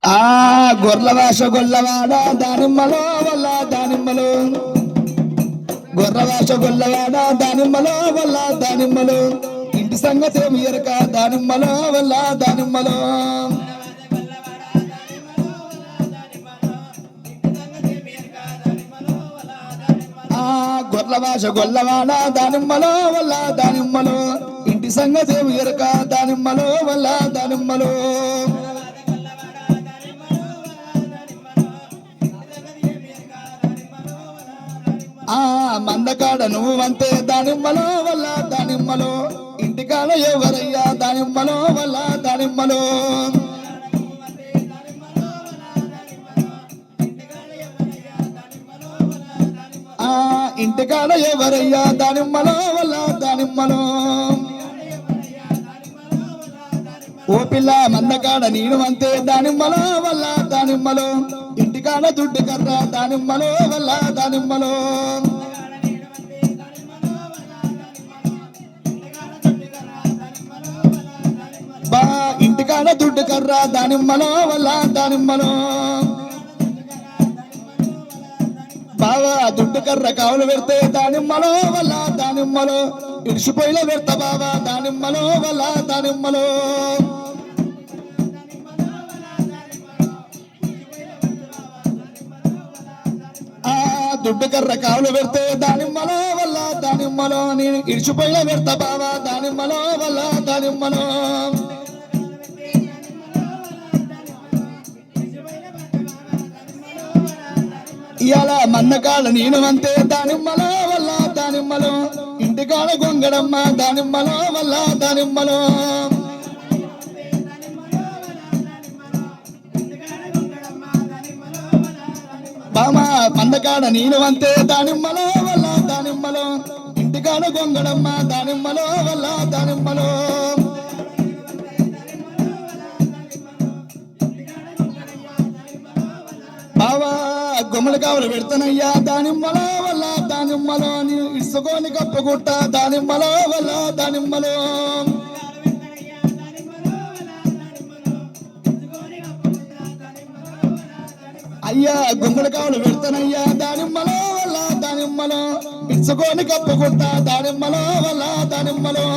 ఆ గొర్ల భాష గొల్లవాడ దానిమ్మలో వల్ల దానిమ్మలు గొర్ర భాష గొల్లవాడ దానిమ్మలో వల్ల దానిమ్మలు ఇంటి సంగతి ఎరక దానిమ్మలో వల్ల దానిమ్మలో ఆ గొర్ల భాష గొల్లవాడ దానిమ్మలో వల్ల దానిమ్మలు ఇంటి సంగతి ఎరక దానిమ్మలో వల్ల దానిమ్మలు ఆ మందకాడ నువ్వు అంతే దానిమ్మలో వల్ల దానిమ్మలో ఇంటికాడ ఎవరయ్యా దానిమ్మలో వల్ల దానిమ్మలో ఆ ఇంటికాడ ఎవరయ్యా దానిమ్మలో వల్ల దానిమ్మలో ఓ పిల్ల మందకాడ నేను అంతే దానిమ్మలో వల్ల దానిమ్మలో ఇంటికాడ దుడ్డు కర్ర దానిమ్మలో వల్ల దానిమ్మలో బా ఇంటికాడ దుడ్డు కర్ర దానిమ్మలో వల్ల దానిమ్మలో బావా దుడ్డు కర్ర కావులు పెడితే దానిమ్మలో వల్ల దానిమ్మలో ఇడిసిపోయిలో పెడతా బావా దానిమ్మలో వల్ల దానిమ్మలో దుడ్డు కర్ర కావులు పెడితే దానిమ్మలో వల్ల దానిమ్మలో నేను ఇడిచిపోయిన పెడతా బావా దానిమ్మలో వల్ల దానిమ్మలో ఇవాళ మన్నకాడ నేను అంతే దానిమ్మలో వల్ల దానిమ్మలో ఇంటికాడ గొంగడమ్మ దానిమ్మలో వల్ల దానిమ్మలో బామా పందకాడ నేను అంతే దానిమ్మలో వల్ల దానిమ్మలో ఇంటికాడ గొంగడమ్మ దానిమ్మలో వల్ల దానిమ్మలో బావా గుమ్మడి కావులు పెడతానయ్యా దానిమ్మలో వల్ల దానిమ్మలో ఇసుకొని కప్పుకుంటా దానిమ్మలో వల్ల దానిమ్మలో అయ్యా గుమ్మడి కావులు పెడతానయ్యా దానిమ్మలో వల్ల దానిమ్మలో ఇసుకొని కప్పుకుంటా దానిమ్మలో వల్ల దానిమ్మలో